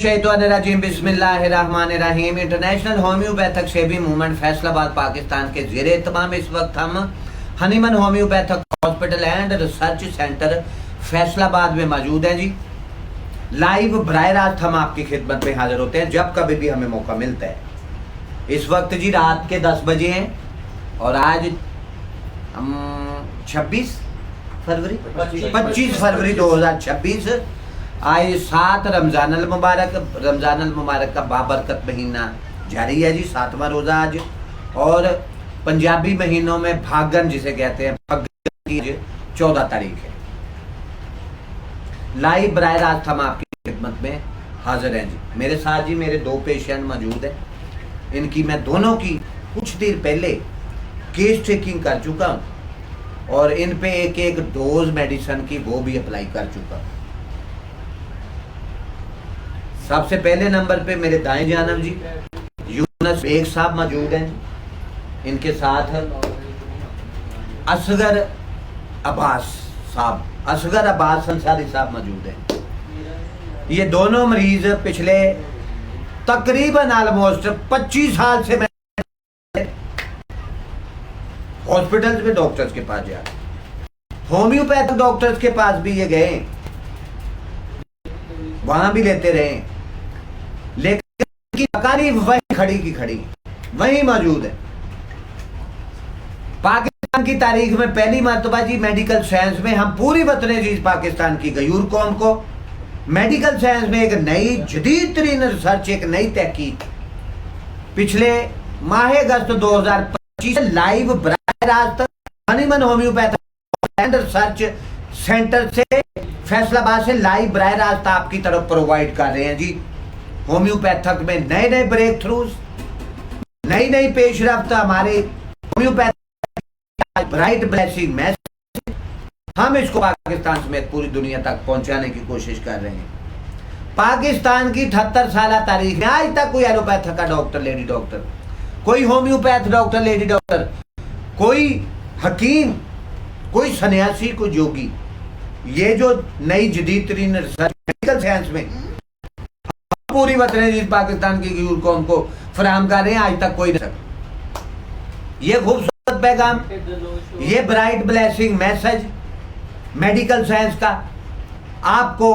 शैतानिर्रजीम बिस्मिल्लाहिर्रहमानिर्रहीम। International homeopathic सेवी movement Faisalabad Pakistan के ज़ेरे तमाम इस वक्त हम Hahnemann homeopathic hospital and research centre Faisalabad में मौजूद हैं जी। लाइव बराह रास्त हम आपकी खिदमत में हाजिर होते हैं जब कभी भी हमें मौका मिलता है। इस वक्त जी रात के 10 बजे हैं और आज 25 फरवरी 2026 आज 7 रमज़ानुल मुबारक का बाबरकत महीना जारी है जी। 7वां रोज़ा आज और पंजाबी महीनों में भागन जिसे कहते हैं भागन की 14 तारीख है। लाइव बराह रास्त हम आपकी खिदमत में हाजिर हैं जी। मेरे साथ जी मेरे 2 पेशेंट मौजूद हैं। इनकी मैं दोनों की कुछ देर पहले केस टेकिंग कर चुका हूँ और इन पे एक डोज मेडिसिन की वो भी अप्लाई कर चुका हूँ। सबसे पहले नंबर पे मेरे दाएं जानब जी यूनुस बेग साहब मौजूद हैं। इनके साथ असगर अब्बास अंसारी साहब मौजूद हैं। ये दोनों मरीज पिछले तकरीबन ऑलमोस्ट 25 साल से मैं हॉस्पिटल्स में डॉक्टर्स के पास जा होम्योपैथिक डॉक्टर्स के पास भी ये गए, वहां भी लेते रहे, लेकिन तकालीफ वही खड़ी की खड़ी वही मौजूद है। पाकिस्तान की तारीख में पहली मर्तबा जी मेडिकल साइंस में हम पूरी वतन अजीज पाकिस्तान की गयूर कौम को मेडिकल साइंस में एक नई जदीद तरीन रिसर्च, एक नई तहकीक पिछले माह अगस्त 2025 लाइव बराह रास्त Hahnemann homeopathic and research centre से फैसलाबाद से लाइव बराह रास्त आपकी तरफ प्रोवाइड कर रहे हैं जी। होम्योपैथिक में नए नए ब्रेक थ्रूज, नई नई पेशरफ्त हमारे होम्योपैथिक ब्राइट ब्लेसिंग मैसेज हम इसको पाकिस्तान समेत पूरी दुनिया तक पहुंचाने की कोशिश कर रहे हैं। पाकिस्तान की 78 साल तारीख में आज तक कोई एलोपैथिक का डॉक्टर, लेडी डॉक्टर, कोई होम्योपैथ डॉक्टर, लेडी डॉक्टर, कोई हकीम, कोई सन्यासी, कोई जोगी, ये जो नई जदीद तरीन रिसर्च मेडिकल साइंस में पूरी वतन पाकिस्तान की गयूर कौम को फराहम कर रहे हैं, आज तक कोई नहीं सका। ये खूबसूरत पैगाम, ये bright blessing message medical science का आपको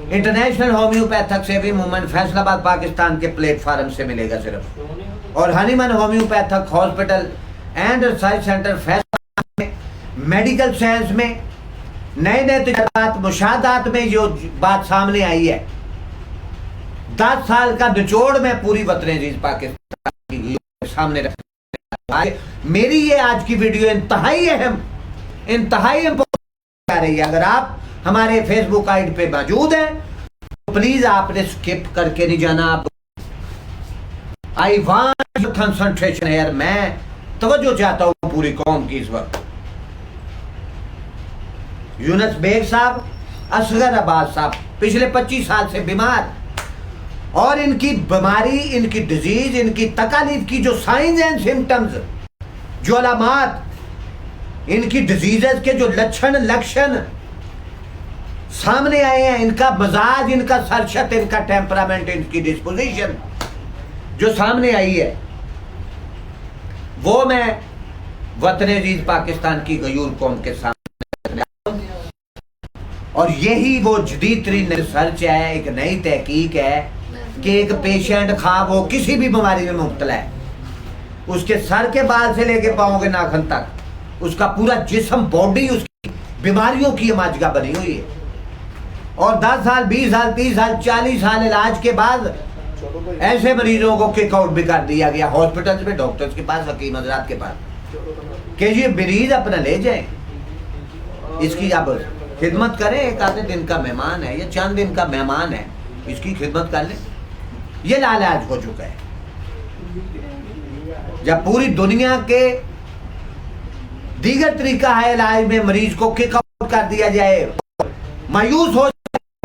इंटरनेशनल होम्योपैथिक सेवी मूवमेंट फैसलाबाद पाकिस्तान के प्लेटफार्म से मिलेगा सिर्फ। और Hahnemann homeopathic hospital and research centre Faisalabad में मेडिकल साइंस में नए नए तजुर्बात मुशाहदात में जो बात सामने आई है, 10 साल का निचोड़ में पूरी वतन अजीज पाकिस्तान की सामने रखा। मेरी ये आज की वीडियो इंतहाई अहम आ रही है। अगर आप हमारे फेसबुक आईडी पे मौजूद हैं तो प्लीज आपने स्किप करके नहीं जाना। आप आई वांट कंसंट्रेशन है यार, मैं तवज्जो चाहता हूं पूरी कौम की इस वक्त। यूनुस बेग साहब, असगर अब्बास साहब पिछले 25 साल से बीमार, और इनकी बीमारी, इनकी डिजीज, इनकी तकालीफ की जो साइंस एंड सिम्टम्स, जो अलामात, इनकी डिजीजेस के जो लक्षण सामने आए हैं, इनका मजाज, इनका सरशत, इनका टेम्परामेंट, इनकी डिस्पोजिशन जो सामने आई है, वो मैं वतन अजीज पाकिस्तान की गयूर कौम के सामने, और यही वो जदीद तरीन रिसर्च है, एक नई तहकीक है कि एक पेशेंट खा वो किसी भी बीमारी में मुब्तला है, उसके सर के बाल से लेके पाँव के नाखून तक उसका पूरा जिस्म, बॉडी उसकी बीमारियों की माजगा बनी हुई है। और 10 साल, 20 साल, 30 साल, 40 साल इलाज के बाद ऐसे मरीजों को किक आउट भी कर दिया गया हॉस्पिटल्स में, डॉक्टर्स के पास, हकीम हजरात के पास, कि ये मरीज अपना ले जाए, इसकी अब खिदमत करें। एक आधे दिन का मेहमान है या चंद दिन का मेहमान है, इसकी खिदमत कर ले। ये लालाज हो चुका है। जब पूरी दुनिया के दीगर तरीका है इलाज में मरीज को किक आउट कर दिया जाए, मायूस हो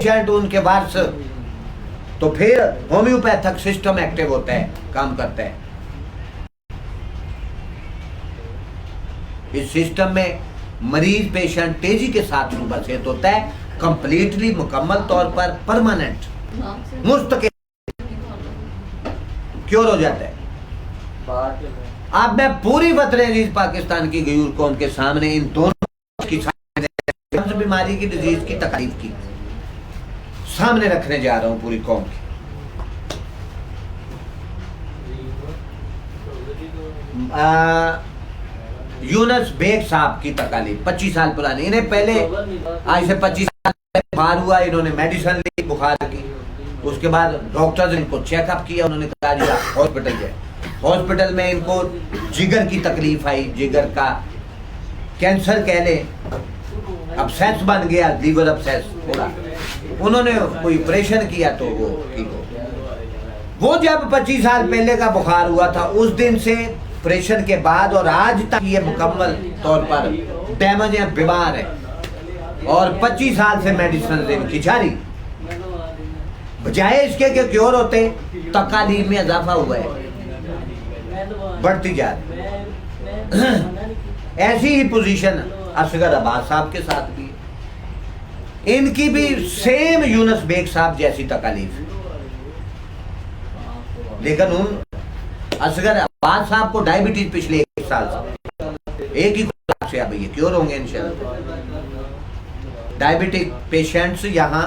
जाए उनके वार्स, तो फिर होम्योपैथिक सिस्टम एक्टिव होता है, काम करता है। इस सिस्टम में मरीज पेशेंट तेजी के साथ मुबसत होता है, कंप्लीटली मुकम्मल तौर पर परमानेंट मुस्तकिल क्योर हो जाता है। अब मैं पूरी वतन अजीज पाकिस्तान की गयूर कौम के सामने इन दोनों की बीमारी की, डिजीज की, तकलीफ की सामने रखने जा रहा हूं पूरी कौम की। यूनस बेग साहब की तकलीफ 25 साल पुरानी, इन्हें पहले आज से 25 साल बुखार हुआ, इन्होंने मेडिसिन ली बुखार की, उसके बाद डॉक्टर ने इनको चेकअप किया, उन्होंने कहा जी आप हॉस्पिटल गए। हॉस्पिटल में इनको जिगर की तकलीफ आई, जिगर का कैंसर कह ले, अपसेस बन गया, लीवर अपसेस थोड़ा, उन्होंने कोई ऑपरेशन किया तो वो ठीक हो। वो जब 25 साल पहले का बुखार हुआ था, उस दिन से ऑपरेशन के बाद और आज तक ये मुकम्मल तौर पर डैमेज है, बीमार है, और 25 साल से मेडिसिन इनकी जारी। बजाय इसके कि क्योर होते, तकालीफ में इजाफा हुआ है, बढ़ती जा रही। ऐसी ही पोजीशन असगर अब्बास साहब के साथ भी, इनकी भी सेम यूनस बेग साहब जैसी तकालीफ, लेकिन उन असगर अब्बास साहब को डायबिटीज पिछले 1 साल से, एक ही खुराक से अब ये क्योर होंगे इंशाल्लाह। डायबिटिक पेशेंट्स यहाँ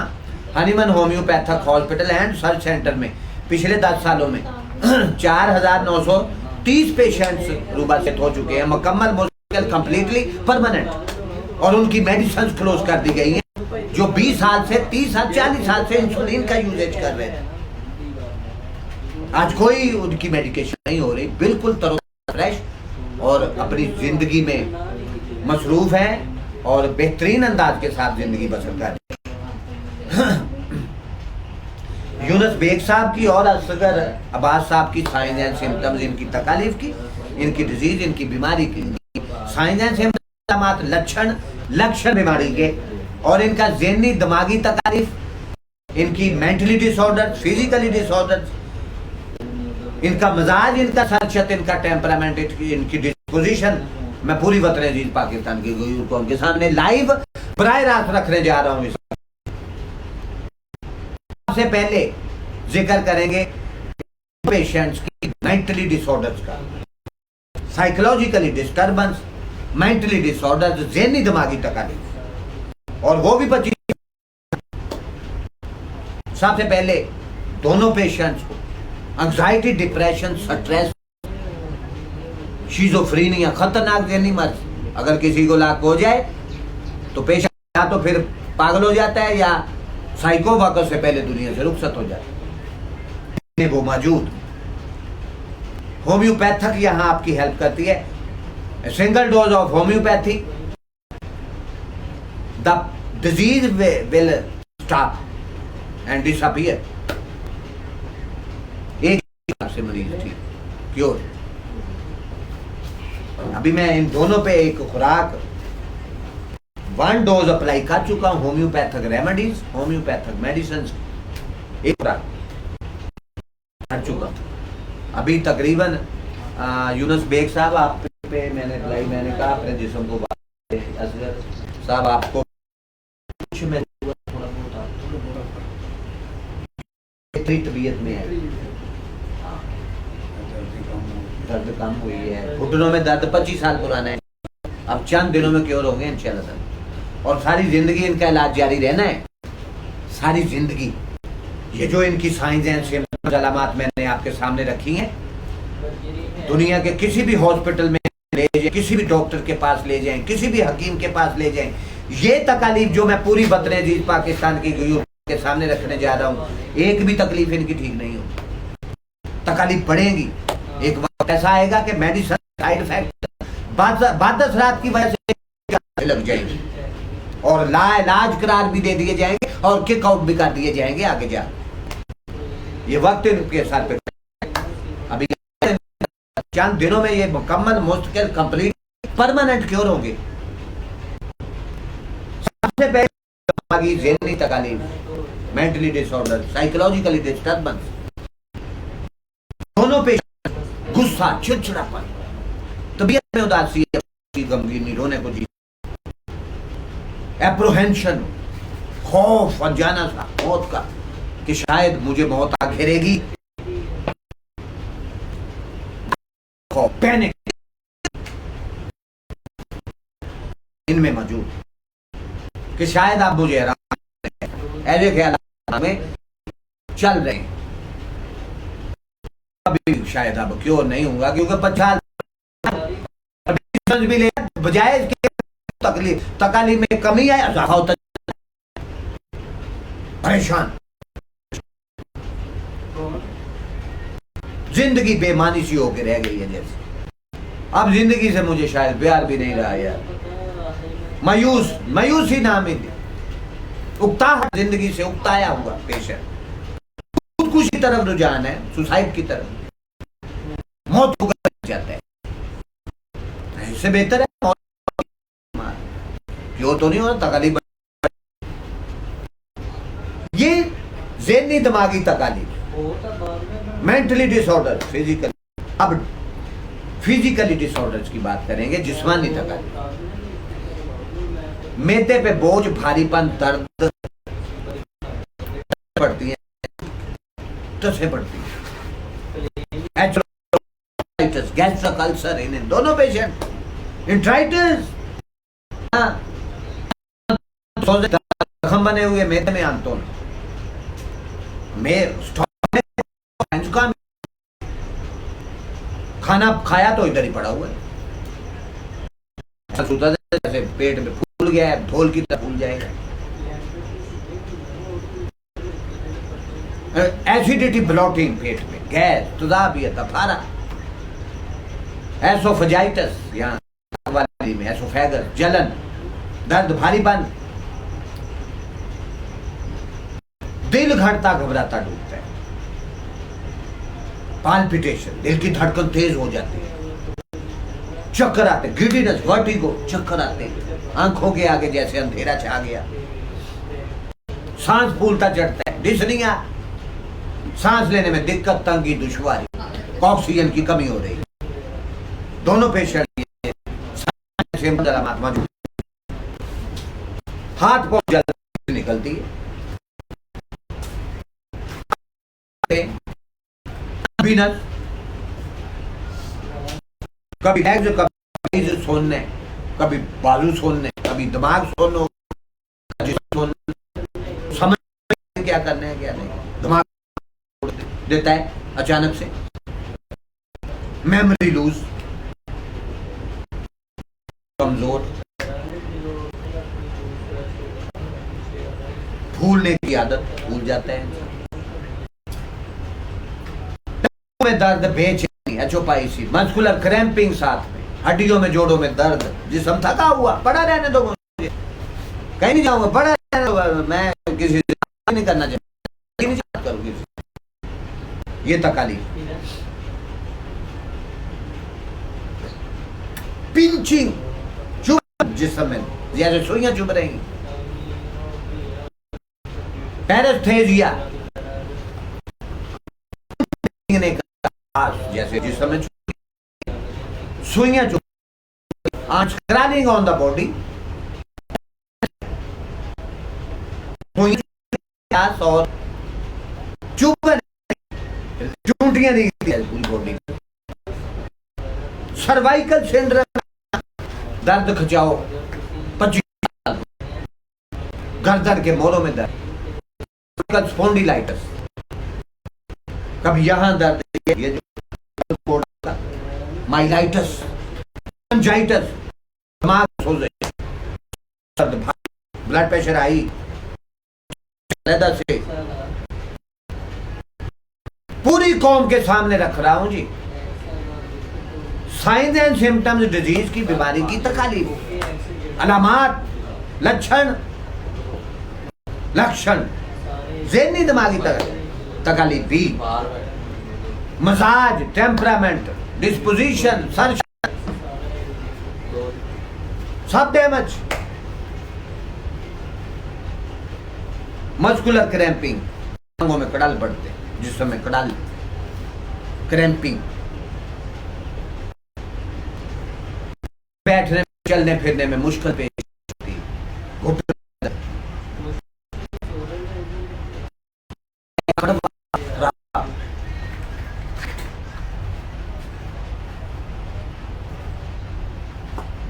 Hahnemann homeopathic hospital and search centre में पिछले 10 सालों में 4,930 पेशेंट्स रूबासित हो चुके हैं, मुकम्मल मुश्किल, कंप्लीटली परमानेंट, और उनकी मेडिसिन क्लोज कर दी गई हैं। जो 20 साल से 30 साल 40 साल से इंसुलिन का यूजेज कर रहे थे, आज कोई उनकी मेडिकेशन नहीं हो रही, बिल्कुल तरोताजा फ्रेश और अपनी जिंदगी में मसरूफ है और बेहतरीन अंदाज के साथ जिंदगी बसर कर रहे हैं। यूनस बेग साहब की और असगर अब्बास साहब की साइंस एंड सिम्टम्स, इनकी तकालीफ की, इनकी डिजीज, इनकी बीमारी की साइंस एंड सिम्टम्स, लक्षण बीमारी के, और इनका ज़हनी दिमागी तकालीफ, इनकी मेंटली डिसऑर्डर, फिजिकली डिसऑर्डर, इनका मजाज, इनका सरशत, इनका टेम्परामेंट, इनकी डिस्पोजिशन, मैं पूरी वतन अजीज पाकिस्तान की गयूर कौम के सामने लाइव बराह रास्त रखने जा रहा हूँ। सबसे पहले जिक्र करेंगे पेशेंट्स की मेंटली डिसऑर्डर्स का, साइकोलॉजिकली डिस्टर्बेंस, मेंटली डिसऑर्डर्स, ज़हनी दिमागी तकलीफ, और वो भी 25। सबसे पहले दोनों पेशेंट्स को एंजाइटी, डिप्रेशन, स्ट्रेस, शिज़ोफ्रेनिया, खतरनाक ज़हनी मर्ज, अगर किसी को लाक हो जाए तो पेशेंट या तो फिर पागल हो जाता है या साइको वक्त से पहले दुनिया से रुखसत हो जाता है। वो मौजूद होम्योपैथिक यहाँ आपकी हेल्प करती है। Single dose of homeopathy, the disease will stop and disappear. एक से मरीज ठीक क्योर। अभी मैं इन दोनों पे एक खुराक 1 डोज अप्लाई कर चुका हूं, होम्योपैथिक रेमेडीज, होम्योपैथिक मेडिसिन, एक खुराक कर चुका हूं। अभी तकरीबन यूनस बेग साहब आप पे मैंने कहा अपने जिस्म को असगर साहब आपको कुछ में तबीयत में है, दर्द कम हुई है, घुटनों में दर्द 25 साल पुराना है, अब चंद दिनों में क्योर होंगे इंशाल्लाह, और सारी जिंदगी इनका इलाज जारी रहना है, सारी जिंदगी। ये जो इनकी साइंस एंड सिम्टम्स, अलामात मैंने आपके सामने रखी हैं, दुनिया के किसी भी हॉस्पिटल में ले जाएं, किसी भी डॉक्टर के पास ले जाएं, किसी भी हकीम के पास ले जाएं, ये तकलीफ जो मैं पूरी वतन अजीज पाकिस्तान की गयूर के सामने रखने जा रहा हूँ, एक भी तकलीफ इनकी ठीक नहीं होगी, तकलीफ बढ़ेगी। एक वक्त ऐसा आएगा कि मेडिसिन साइड इफेक्ट बाद असरात की वजह से लग जाएंगी और लाइलाज करार भी दे दिए जाएंगे और किक आउट भी कर दिए जाएंगे आगे जा। ये वक्त इनके सर पे, अभी चंद दिनों में ये मुकम्मल मुस्तकिल कंप्लीट परमानेंट क्योर होंगे। सबसे पहले दिमागी ज़हनी तकलीफ, मेंटली डिसऑर्डर, साइकोलॉजिकली डिस्टर्बेंस, दोनों पे गुस्सा, चिड़चिड़ापन, तबीयत में उदासी, गमगीनी, रोने को जी, एप्रोहेंशन, खौफ, अनजाना सा मौत का, कि शायद मुझे मौत आ घेरेगी, पैनिक इनमें मौजूद कि शायद आप मुझे ऐसे ख्याल में चल रहे हैं। अभी शायद अब क्यों नहीं होगा, क्योंकि 50 भी ले बजाय तकलीफ तकालीफ में कमी है, इजाफा होता परेशान। जिंदगी बेमानी सी होकर रह गई है जैसे। अब जिंदगी से मुझे शायद प्यार भी नहीं रहा यार। मायूसी नाम ही उगता जिंदगी से उगताया हुआ पेशेंट, खुदकुशी तरफ रुझान है, सुसाइड की तरफ, मौत को जाता है। इससे बेहतर है मौत, क्यों तो नहीं हो तकालीफ। ये ज़हनी दिमागी तकालीफ, मेंटली डिसऑर्डर, फिजिकल। अब फिजिकली डिसऑर्डर्स की बात करेंगे, जिस्मानी तकालीफ, मैदे पे बोझ, भारीपन, दर्द पड़ती है, से पड़ती है, गैस्ट्रिक अल्सर, इन्हें दोनों पेशेंट, इंट्राइटिस, जख्म बने हुए मैदे में, आंतों में खाना खाया तो इधर ही पड़ा हुआ है, जैसे पेट में फूल गया है, ढोल की तरह फूल जाएगा। एसिडिटी, ब्लॉटिंग, पेट में गैस, तुदाबियत, अफारा, एसोफेजाइटिस, यहाँ वाली में एसोफेगस, जलन, दर्द, भारीपन, दिल घटता घबराता डूबता है, पाल्पिटेशन, दिल की धड़कन तेज हो जाती है, चक्कर आते, गिडीनेस, वर्टिगो, चक्कर आते, आंखों के आगे जैसे अंधेरा छा गया, सांस फूलता चढ़ता है, डिस्निया, सांस लेने में दिक्कत, तंगी, दुश्वारी, ऑक्सीजन की कमी हो रही है। दोनों पेशेंट मौजूद, हाथ पांव जल्दी निकलती है, कभी लेग्स, कभी सोने, कभी बाजू सोने, कभी दिमाग सोनो, समझ क्या करने है क्या नहीं, दिमाग देता है अचानक से, मेमोरी लूज, कमजोर, भूलने की आदत, भूल जाते हैं, में दर्द, बेचैनी, एचोपाइसी, मस्कुलर क्रैम्पिंग, साथ में हड्डियों में, जोड़ों में दर्द, जिस्म थका हुआ, पड़ा रहने दो मुझे, कहीं नहीं जाऊंगा, पड़ा रहने दो, मैं किसी से नहीं करना चाहता, नहीं करूंगी ये तकालीफ। पिंचिंग, चुभ जिस्म में जैसे सुइयां चुभ रही, पैरेस्थेजिया, जैसे जिस्म में सुइयां चुभ, आंच क्रैलिंग ऑन द बॉडी, और चुभ, चूंटियां दिखती है पूरी बॉडी, सर्वाइकल सिंड्रोम, दर्द, खिंचाव, 25, गर्दन के मोरों में दर्द, स्पॉन्डिलाइटिस, कभी यहां दर्द, ये जो माइलाइटिस, मेनिंजाइटिस, दिमाग सोजे, ब्लड प्रेशर हाई, से पूरी कौम के सामने रख रहा हूं जी, साइंस एंड सिम्टम्स डिजीज की, बीमारी की तकालीफ, अलामात, लक्षण, ज़हनी दिमागी तकालीफ भी, मजाज, टेम्परामेंट, डिस्पोजिशन, सर्च, सब डैमेज, मस्कुलर क्रैम्पिंग, अंगों में कड़ाल पड़ते, जिसमें में कड़ाल, क्रैम्पिंग, बैठने, चलने फिरने में मुश्किल पेश आती,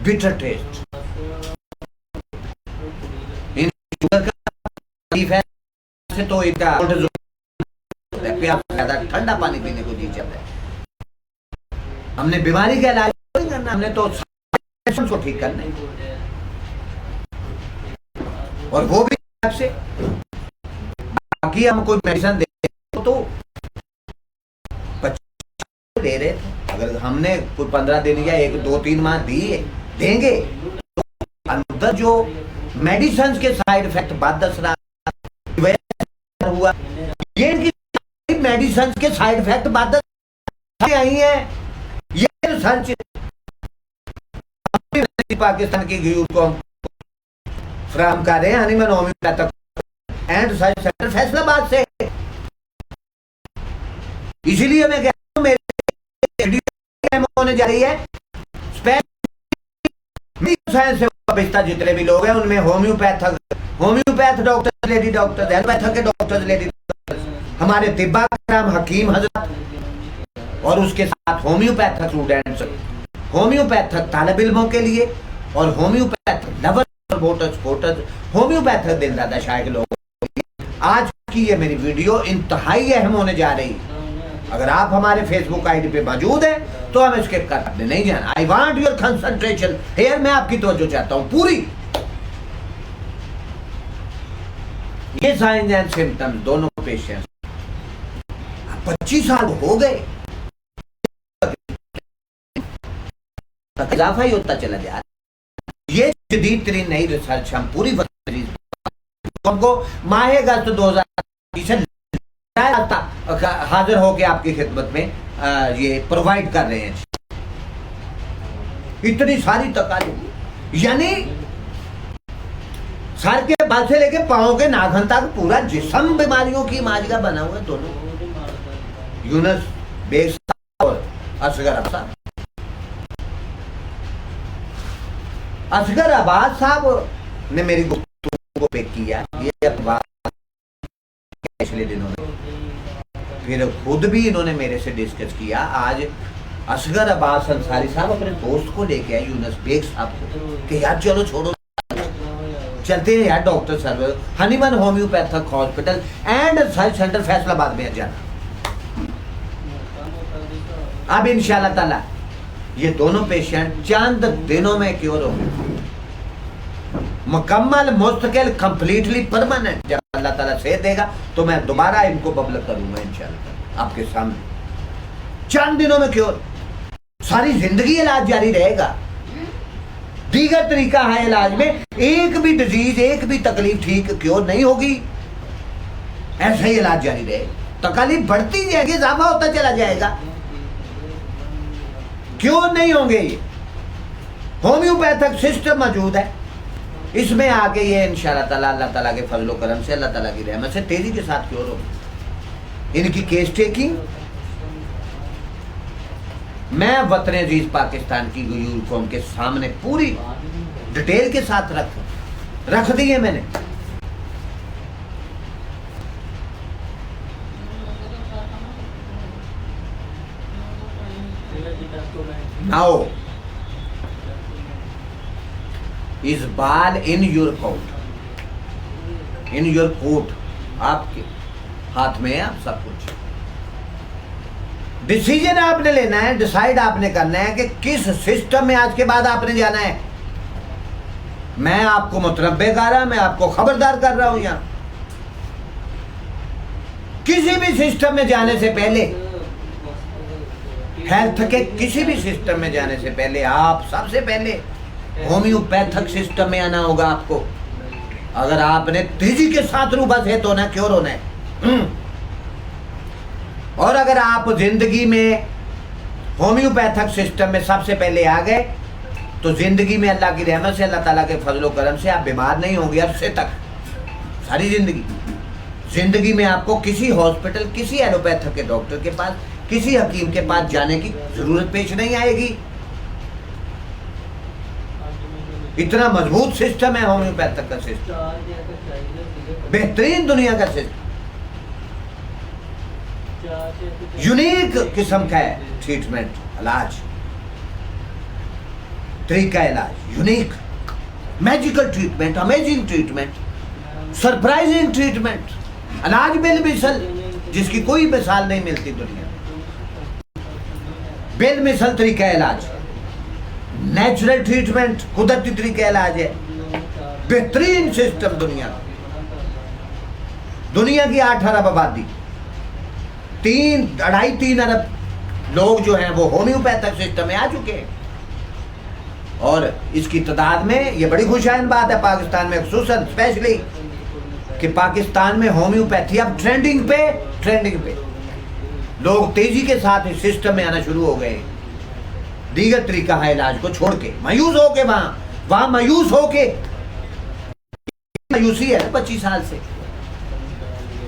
बिटर टेस्ट। इन शुगर का तकलीफ है तो इनका ज्यादा ठंडा पानी पीने को जी चाहता है। हमने बीमारी का इलाज नहीं करना, हमने तो को ठीक करना है, और वो भी से। बाकी हम कोई मेडिसिन दे तो दे रहे थे, अगर हमने कोई 15 दिन या 1-2-3 माह दिए देंगे तो अंदर जो मेडिसिन के साइड इफेक्ट बाद हुआ, ये इनकी मेडिसिन के साइड इफेक्ट बाद आई है। ये रिसर्च पाकिस्तान की गई को हम फ्राहम कर रहे हैं Hahnemann homeopathic and research centre Faisalabad से। इसीलिए मैं कहता हूं मेरे होने जा रही है साइंस से वाबस्ता जितने भी लोग हैं उनमें homeopath doctor lady doctor, allopathic के डॉक्टर लेडी डॉक्टर, हमारे तिब्बा कराम हकीम हजरत, और उसके साथ होम्योपैथिक स्टूडेंट्स, होम्योपैथिक तालिब इल्मों के लिए, और होम्योपैथिक लवर वोटर्स, होम्योपैथिक दिल दादा शाह के लोग। आज की ये मेरी वीडियो इंतहाई अहम होने जा रही है। अगर आप हमारे फेसबुक आईडी पे मौजूद हैं तो हम स्किप कर सकते नहीं जाना। I want your concentration here, मैं आपकी तवज्जो चाहता हूं पूरी। ये साइंस एंड सिम्टम्स दोनों पेशेंट 25 साल हो गए, इजाफा ही होता चला जा रहा। ये जदीद तरीन नई रिसर्च हम पूरी हमको माह अगस्त 2020 हाजिर होकर आपकी खिदमत में ये प्रोवाइड कर रहे हैं। इतनी सारी तकालीफ, यानी सर के बाल से लेके पांव के नाखून तक पूरा जिस्म बीमारियों की माजगा बना हुआ है दोनों। यूनुस बेग साहब और असगर अब्बास, असगर अब्बास साहब ने मेरी गुफ्तगू को पिक किया ये पिछले दिनों में, फिर खुद भी इन्होंने मेरे से डिस्कस किया। आज असगर अब्बास अंसारी साहब अपने दोस्त को लेके आए यूनुस बेग साहब को कि यार चलो छोड़ो चलते हैं यार doctor sir Hahnemann homeopathic hospital and research centre Faisalabad में जाना। अब इंशाल्लाह ताला ये दोनों पेशेंट चंद दिनों में क्योर होंगे, मुकम्मल मुस्तकिल कंप्लीटली परमानेंट। जब अल्लाह ताला सेहत देगा तो मैं दोबारा इनको बबल करूंगा इंशाल्लाह आपके सामने। चंद दिनों में क्योर, सारी जिंदगी इलाज जारी रहेगा। दीगर तरीका है इलाज में, एक भी डिजीज एक भी तकलीफ ठीक क्योर नहीं होगी, ऐसा ही इलाज जारी रहेगा। तकलीफ बढ़ती जाएगी, इजाफा होता चला जाएगा, क्यों नहीं होंगे। ये होम्योपैथिक सिस्टम मौजूद है, इसमें आके ये इंशाल्लाह ताला अल्लाह ताला के फजलो करम से अल्लाह ताला की रहमत से तेजी के साथ क्योर होगी। इनकी केस टेकिंग मैं वतन अजीज पाकिस्तान की गयूर कौम के सामने पूरी डिटेल के साथ रख दी है मैंने। नाउ इज बाल इन योर कोर्ट, आपके हाथ में है आप सब कुछ। डिसीजन आपने लेना है, डिसाइड आपने करना है कि किस सिस्टम में आज के बाद आपने जाना है। मैं आपको मुतनब्बे कर रहा, मैं आपको खबरदार कर रहा हूं। यहां किसी भी सिस्टम में जाने से पहले, हेल्थ के किसी भी सिस्टम में जाने से पहले आप सबसे पहले होम्योपैथिक सिस्टम में आना होगा आपको। अगर आपने तेजी के साथ रूबा से तो ना क्योर होना है। और अगर आप जिंदगी में होम्योपैथिक सिस्टम में सबसे पहले आ गए तो जिंदगी में अल्लाह की रहमत से, अल्लाह ताला के फजलो करम से आप बीमार नहीं होंगे अब से तक सारी जिंदगी में आपको किसी हॉस्पिटल, किसी एलोपैथिक के डॉक्टर के पास, किसी हकीम के पास जाने की जरूरत पेश नहीं आएगी। इतना मजबूत सिस्टम है होम्योपैथिक का सिस्टम, बेहतरीन दुनिया का सिस्टम। यूनिक किस्म का है ट्रीटमेंट, इलाज, तरीका इलाज, unique, magical treatment, amazing treatment, surprising treatment, इलाज बिल मिसल जिसकी कोई मिसाल नहीं मिलती दुनिया में। बिल मिसल तरीका इलाज, नेचुरल ट्रीटमेंट, कुदरती तरीका इलाज है, बेहतरीन सिस्टम दुनिया का। दुनिया की 8 अरब आबादी, 3-2.5-3 अरब लोग जो हैं वो होम्योपैथिक सिस्टम में आ चुके हैं। और इसकी तादाद में ये बड़ी खुशहाल बात है पाकिस्तान में, खुसूसन स्पेशली कि पाकिस्तान में होम्योपैथी अब ट्रेंडिंग पे लोग तेजी के साथ इस सिस्टम में आना शुरू हो गए। दीगर तरीका है इलाज को छोड़ के, मायूस होके वहां मायूस होके, मायूसी है 25 साल से।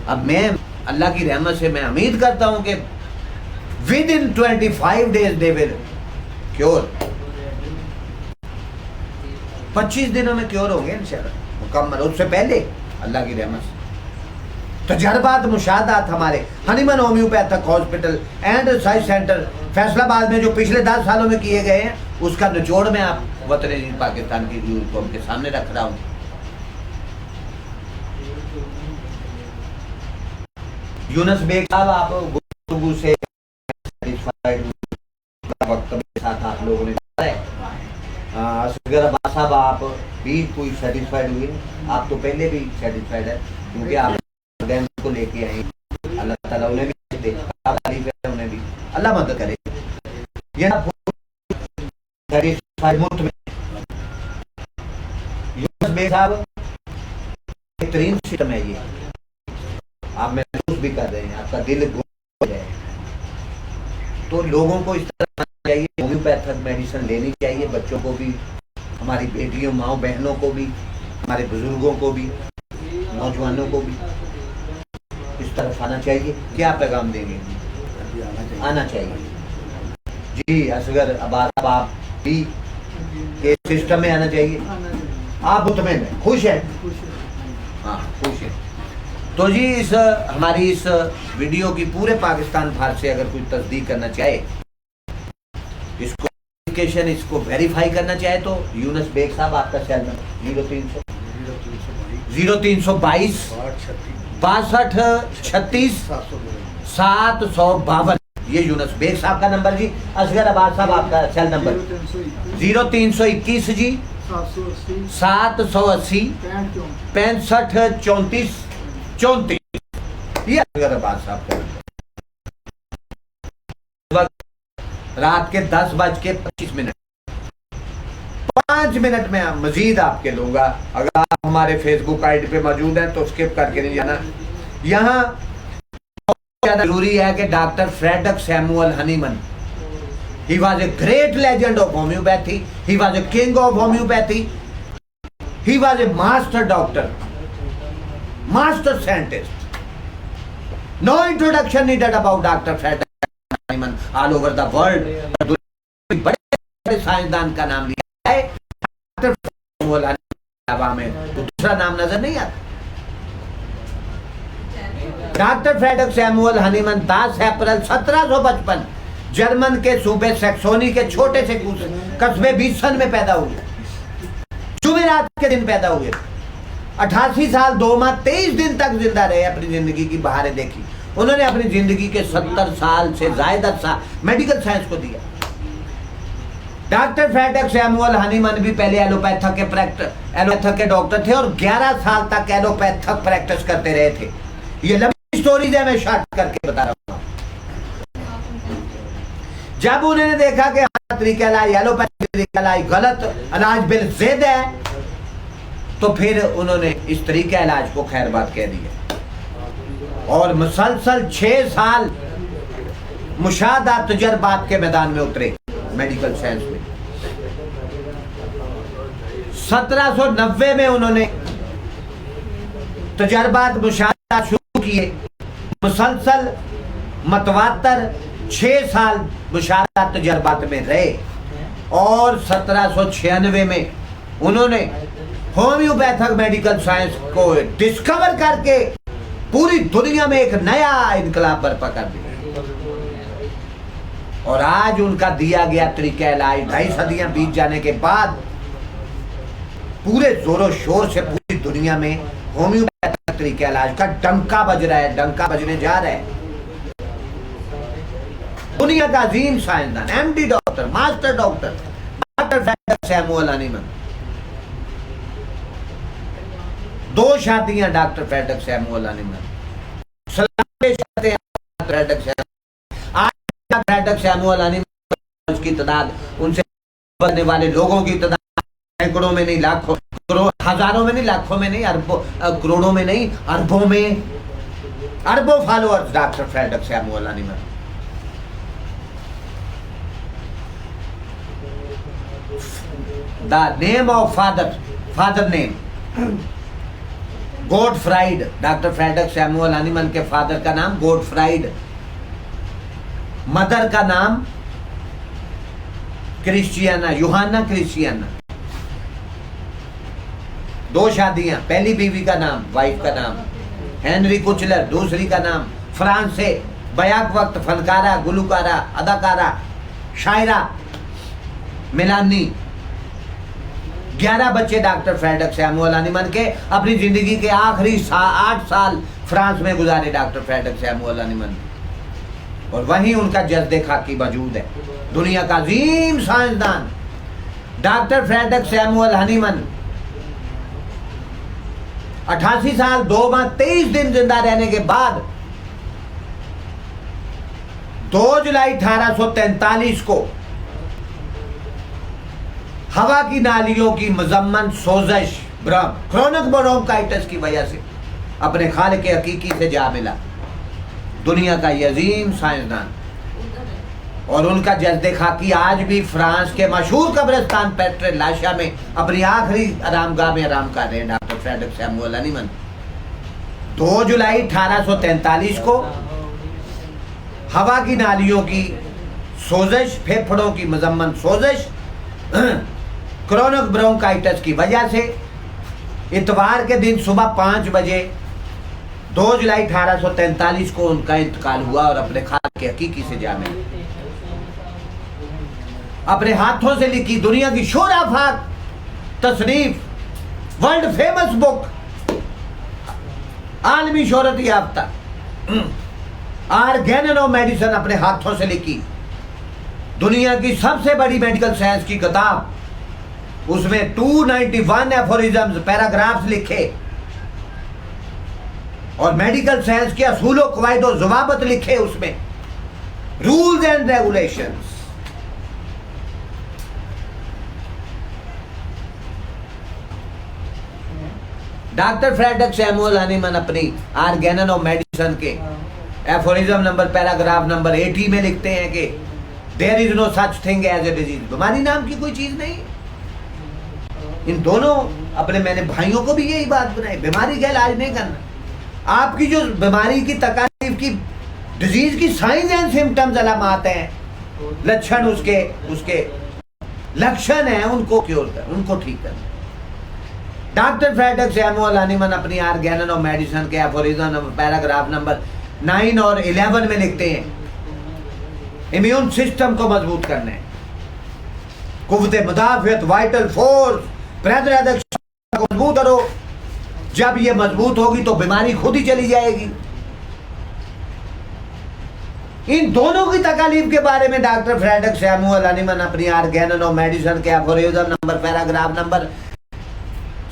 अब मैं अल्लाह की रहमत से मैं उम्मीद करता हूं कि with in 25 days they will cure, 25 दिनों में क्योर होंगे इंशाल्लाह मुकम्मल। उससे पहले अल्लाह की रहमत से तजर्बात मुशाहदात हमारे Hahnemann homeopathic hospital and research centre Faisalabad में जो पिछले 10 सालों में किए गए हैं उसका निचोड़ में आप वतन पाकिस्तान की कौम के सामने रख रहा हूँ। यूनस बेग साहब, आप गुफ्तगू से वक्त के साथ आप लोगों ने असगर अब्बास साहब, आप भी कोई सेटिस्फाइड हुए? आप तो पहले भी सेटिस्फाइड है क्योंकि आप को लेके आए, अल्लाह ताला उन्हें भी दे, उन्हें भी अल्लाह मदद करे। ये ना सेटिस्फाइड मुफ्त में यूनस बेग साहब बेहतरीन सिस्टम है ये, आप महसूस भी कर रहे हैं, आपका दिल हो जाए। तो लोगों को इस तरह चाहिए, होम्योपैथिक मेडिसिन लेनी चाहिए, बच्चों को भी, हमारी बेटियों माओ बहनों को भी, हमारे बुजुर्गों को भी, नौजवानों को भी इस तरफ आना चाहिए। क्या पैगाम देंगे? आना चाहिए जी। असगर अब्बास साहब, आप भी के सिस्टम में आना चाहिए। आप मुतमईन हैं, खुश हैं? हाँ खुश हैं। तो जी इस हमारी इस वीडियो की पूरे पाकिस्तान भर से अगर कोई तस्दीक करना चाहे, इसको वेरीफाई करना चाहे तो यूनस बेग साहब आपका सेल नंबर 0322 62 36 752, ये यूनस बेग साहब का नंबर जी। असगर अब्बास साहब आपका सेल नंबर 0321 जी 780 65 34 34, ये असगर अब्बास साहब का रात के 10:25, 5 मिनट में मजीद आपके लूंगा। अगर आप हमारे फेसबुक आईडी पे मौजूद हैं तो स्किप करके नहीं जाना। यहाँ ज्यादा जरूरी है कि doctor Frederick Samuel Hahnemann, he was a great legend of homoeopathy, he was a king of homoeopathy, he was a master doctor, master scientist. No introduction needed about doctor Frederick Hahnemann all over the world. बड़े साइंसदान का नाम लिया है doctor Samuel Hahnemann में, तो दूसरा नाम नजर नहीं आता। डॉक्टर फ्रेडरिक सैमुअल हनीमन 10 अप्रैल 1755 जर्मन के सूबे सैक्सोनी के छोटे से कस्बे बीसन में पैदा हुए। जुमेरात के दिन पैदा हुए। 88 साल 2 माह 23 दिन तक जिंदा रहे, अपनी जिंदगी की बहारें देखी। उन्होंने अपनी जिंदगी के 70 साल से ज्यादा मेडिकल साइंस को दिया। डॉक्टर फ्रेडरिक सैमुअल हनीमन भी पहले एलोपैथिक के डॉक्टर थे और 11 साल तक एलोपैथिक प्रैक्टिस करते रहे थे। ये लंबी स्टोरीज है, मैं शॉर्ट करके बता रहा हूँ। जब उन्होंने देखा कि हमारा तरीका इलाज एलोपैथिक तरीका इलाज गलत, इलाज बिल ज़िद है, तो फिर उन्होंने इस तरीका इलाज को खैरबाद कह दिया और मुसलसल 6 साल मुशाहदा तजर्बात के मैदान में उतरे मेडिकल साइंस में। 1790 में उन्होंने तजर्बात मुशाहदा शुरू किए। मुसलसल मतवातर 6 साल मुशाहदा तजर्बात में रहे और 1796 में उन्होंने होम्योपैथिक मेडिकल साइंस को डिस्कवर करके पूरी दुनिया में एक नया इनकलाब बर्पा कर दिया। और आज उनका दिया गया तरीका इलाज 2.5 सदियां बीत जाने के बाद पूरे जोरों शोर से पूरी दुनिया में होम्योपैथिक तरीका इलाज का डंका बज रहा है, डंका बजने जा रहा है। दुनिया का अजीम साइंसदान, MD doctor, master doctor, doctor Frederick Samuel Hahnemann. 2 शादियां डॉक्टर फ्रेडरिक सैमुअल हनीमन। सलाम पेश करते हैं फ्रेडरिक सैमुअल। आज फ्रेडरिक सैमुअल हनीमन की तादाद, उनसे बनने वाले लोगों की तादाद सैकड़ों में नहीं, लाखों, हजारों में नहीं, लाखों में नहीं, अरबों, करोड़ों में नहीं, अरबों में, अरबों followers doctor Frederick Samuel Hahnemann. The name of father name Gottfried. Doctor Frederick Samuel Hahnemann के फादर का नाम गोडफ्राइड, मदर का नाम क्रिश्चियाना, यूहाना क्रिश्चियाना। 2 शादियां, पहली बीवी का नाम, वाइफ का नाम हेनरी कुचलर, दूसरी का नाम फ्रांस से बैक वक्त फनकारा, गुलकारा, अदाकारा, शायरा मिलानी। 11 बच्चे डॉक्टर फ्रेडरिक सैमुअल हनीमन के। अपनी जिंदगी के आखिरी 8 साल फ्रांस में गुजारे डॉक्टर फ्रेडरिक सैमुअल हनीमन, और वहीं उनका जज्दे खाकी मौजूद है। दुनिया का अजीम साइंसदान डॉक्टर फ्रेडरिक सैमुअल हनीमन 88 साल 2 माह 23 दिन जिंदा रहने के बाद 2 जुलाई 1843 को हवा की नालियों की मजम्मन सोजश, भ्रम, क्रोनिक ब्रोंकाइटिस की वजह से अपने खालिक के हकीकी से जा मिला। दुनिया का ये अजीम साइंसदान और उनका जज्दे खाकी आज भी फ्रांस के मशहूर कब्रिस्तान पेट्रे लाशा में अपनी आखिरी आरामगाह में आराम कर रहे हैं डॉक्टर फ्रेडरिक सैमुअल हनीमन। 2 जुलाई 1843 को हवा की नालियों की सोजश, फेफड़ों की मजम्मन सोजश, क्रोनिक ब्रोंकाइटिस की वजह से इतवार के दिन सुबह 5 बजे 2 जुलाई 1843 को उनका इंतकाल हुआ और अपने खालिक के हकीकी से जा मिले। अपने हाथों से लिखी दुनिया की शोराफाक तसनीफ, वर्ल्ड फेमस बुक, आलमी शोहरत याफ्ता ऑर्गेनन ऑफ मेडिसिन अपने हाथों से लिखी दुनिया की सबसे बड़ी मेडिकल साइंस की किताब। उसमें 291 एफोरिज्म्स, पैराग्राफ्स लिखे और मेडिकल साइंस के असूलों, कवायदो ज़वाबित लिखे, उसमें rules and regulations. Doctor Frederick Samuel Hahnemann अपनी ऑर्गेनन ऑफ मेडिसिन के एफोरिज्म नंबर, पैराग्राफ नंबर 80 में लिखते हैं कि there is no such thing as a disease, बीमारी नाम की कोई चीज नहीं। इन दोनों अपने मैंने भाइयों को भी यही बात बनाई, बीमारी का इलाज नहीं करना। आपकी जो बीमारी की तकलीफ की, डिजीज की साइंस एंड सिम्टम्स अलामत हैं, लक्षण, उसके लक्षण हैं, उनको क्योर कर, उनको ठीक करना। डॉक्टर फ्रेडरिक सैमुअल हनीमन अपनी ऑर्गेनन ऑफ मेडिसिन के एफोरिज्म पैराग्राफ नंबर 9 और 11 में लिखते हैं इम्यून सिस्टम को मजबूत करने, कुव्वते मुदाफियत, वाइटल फोर्स, प्रतिरोधक को मजबूत करो। जब ये मजबूत होगी तो बीमारी खुद ही चली जाएगी। इन दोनों की तकालीफ के बारे में डॉक्टर फ्रेडरिक सैमुअल हनीमन अपनी ऑर्गेनन ऑफ मेडिसिन के एफोरिज्म नंबर, पैराग्राफ नंबर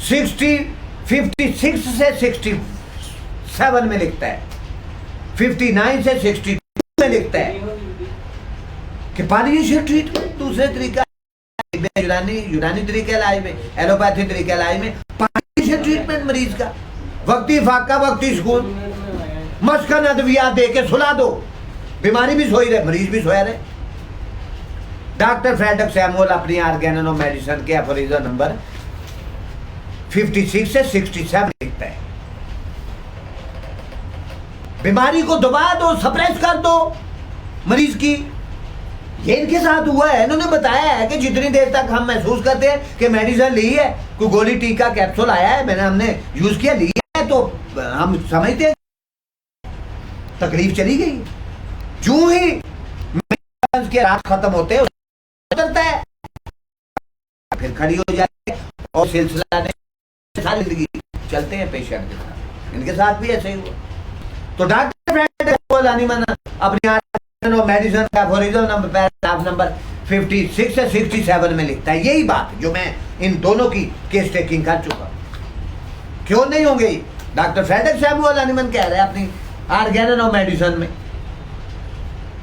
56 से 67 में लिखता है, 59 से 62 में लिखता है कि पालिएटिव ट्रीटमेंट दूसरे तरीका, यूनानी तरीके इलाज में, एलोपैथी तरीके इलाज में पालिएटिव ट्रीटमेंट मरीज का वक्ती फाका, वक्ती सुकून, मस्कन अद्विया दे के सुला दो, बीमारी भी सोई रहे, मरीज भी सोया रहे। डॉक्टर फ्रेडरिक सैमुअल अपनी ऑर्गेनन ऑफ मेडिसिन के एफोरिज्म नंबर 56 से 67 लिखता है बीमारी को दबा दो, सप्रेस कर दो मरीज की। ये इनके साथ हुआ है। इन्होंने बताया है कि जितनी देर तक हम महसूस करते हैं कि मेडिसिन ली है, कोई गोली, टीका, कैप्सूल आया है, हमने यूज किया, लिया है, तो हम समझते हैं तकलीफ चली गई। जो ही के रात खत्म होते हैं चलता है, फिर खड़ी हो जाती है और सिलसिला सारी जिंदगी चलते हैं पेशेंट के साथ। इनके साथ भी ऐसे ही हुआ। तो डॉक्टर अपनी मेडिसिन का ओरिजिनल नंबर पैराग्राफ नंबर 56 से 67 में लिखता है यही बात जो मैं इन दोनों की केस टेकिंग कर चुका। क्यों नहीं होंगे? डॉक्टर फ्रेडरिक सैमुअल हनीमन कह रहे हैं अपनी ऑर्गेनन ऑफ मेडिसिन में,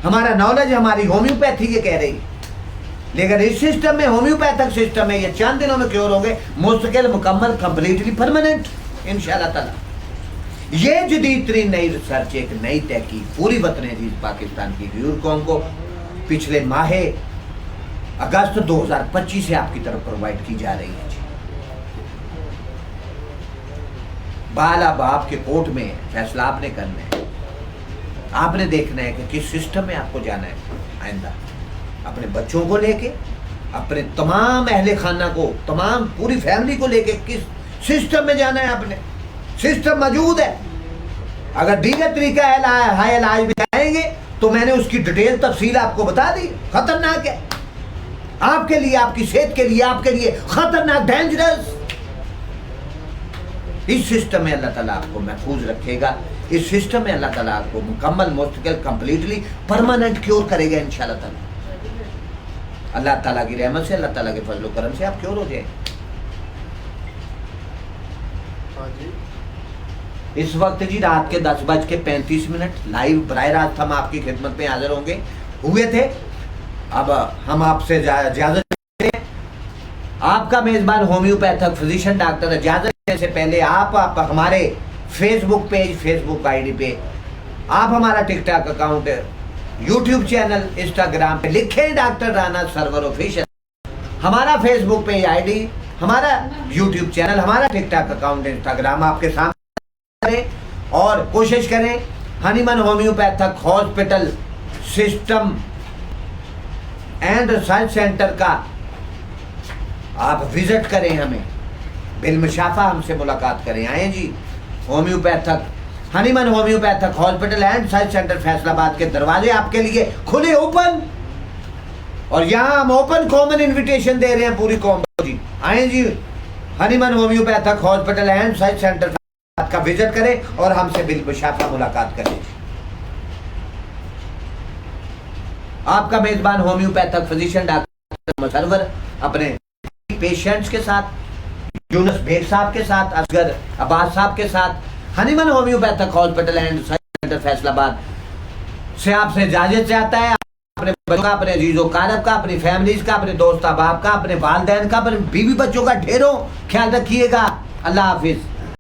हमारा नॉलेज हमारी होम्योपैथी ये कह रही है, लेकिन इस सिस्टम में, होम्योपैथिक सिस्टम में ये चंद दिनों में क्योर होंगे, मुस्तकिल, मुकम्मल, कंप्लीटली परमानेंट इंशाल्लाह ताला। ये जदीद तरीन नई रिसर्च, एक नई तहकीक पूरी वतन अजीज पाकिस्तान की व्यूअर कौम को पिछले माह अगस्त 2025 से आपकी तरफ प्रोवाइड की जा रही है। बाला बाप के कोर्ट में फैसला आपने करना है, आपने देखना है कि किस सिस्टम में आपको जाना है। आइंदा अपने बच्चों को लेके, अपने तमाम अहले खाना को, तमाम पूरी फैमिली को लेके किस सिस्टम में जाना है आपने। सिस्टम मौजूद है, अगर दीगर तरीका है इलाज भी आएंगे तो मैंने उसकी डिटेल तफसील आपको बता दी। खतरनाक है आपके लिए, आपकी सेहत के लिए, आपके लिए खतरनाक, डेंजरस। इस सिस्टम में अल्लाह ताला आपको महफूज रखेगा। इस सिस्टम में अल्लाह ताला आपको मुकम्मल, मुस्तकिल, कंप्लीटली परमानेंट क्योर करेगा इंशाल्लाह ताला। अल्लाह ताला की रहमत से, अल्लाह ताला के फजल व करम से आप क्योर हो जाए। इस वक्त जी रात के 10:35 लाइव बराह रास्त हम आपकी खिदमत में हाजिर होंगे हुए थे। अब हम आपसे इजाजत लेते हैं। आपका मेजबान होम्योपैथिक फिजिशियन डॉक्टर इजाजत लेने से पहले आप हमारे फेसबुक पेज, फेसबुक आईडी पे, आप हमारा TikTok account, YouTube channel, Instagram पे लिखें डॉक्टर राना सरवर ऑफिशियल। हमारा फेसबुक पेज, आईडी, हमारा यूट्यूब चैनल, हमारा टिकटॉक अकाउंट, इंस्टाग्राम आपके सामने करें और कोशिश करें Hahnemann homeopathic hospital system and research centre का आप विजिट करें, हमें बिलमुशाफा हमसे मुलाकात करें। आए जी, homeopathic Hahnemann homeopathic hospital and research centre Faisalabad के दरवाजे आपके लिए खुले, ओपन। और यहाँ हम ओपन कॉमन इन्विटेशन दे रहे हैं पूरी कौम को जी। आए जी, Hahnemann homeopathic hospital and research centre का विजिट करें और हमसे बिलमुशाफा मुलाकात करें। आपका मेजबान होम्योपैथिक फिजिशियन डॉक्टर सरवर अपने पेशेंट्स के साथ, यूनुस बेग साहब के साथ, असगर अब्बास साहब के साथ, Hahnemann homeopathic hospital and research centre Faisalabad से आपसे इजाजत चाहता है। अपने बच्चों का, अपने अजीजों कारब का, अपनी फैमिलीज का, अपने दोस्त अहबाब का, अपने वालिदैन का, अपने बीवी बच्चों का ढेरों ख्याल रखिएगा। अल्लाह हाफिज।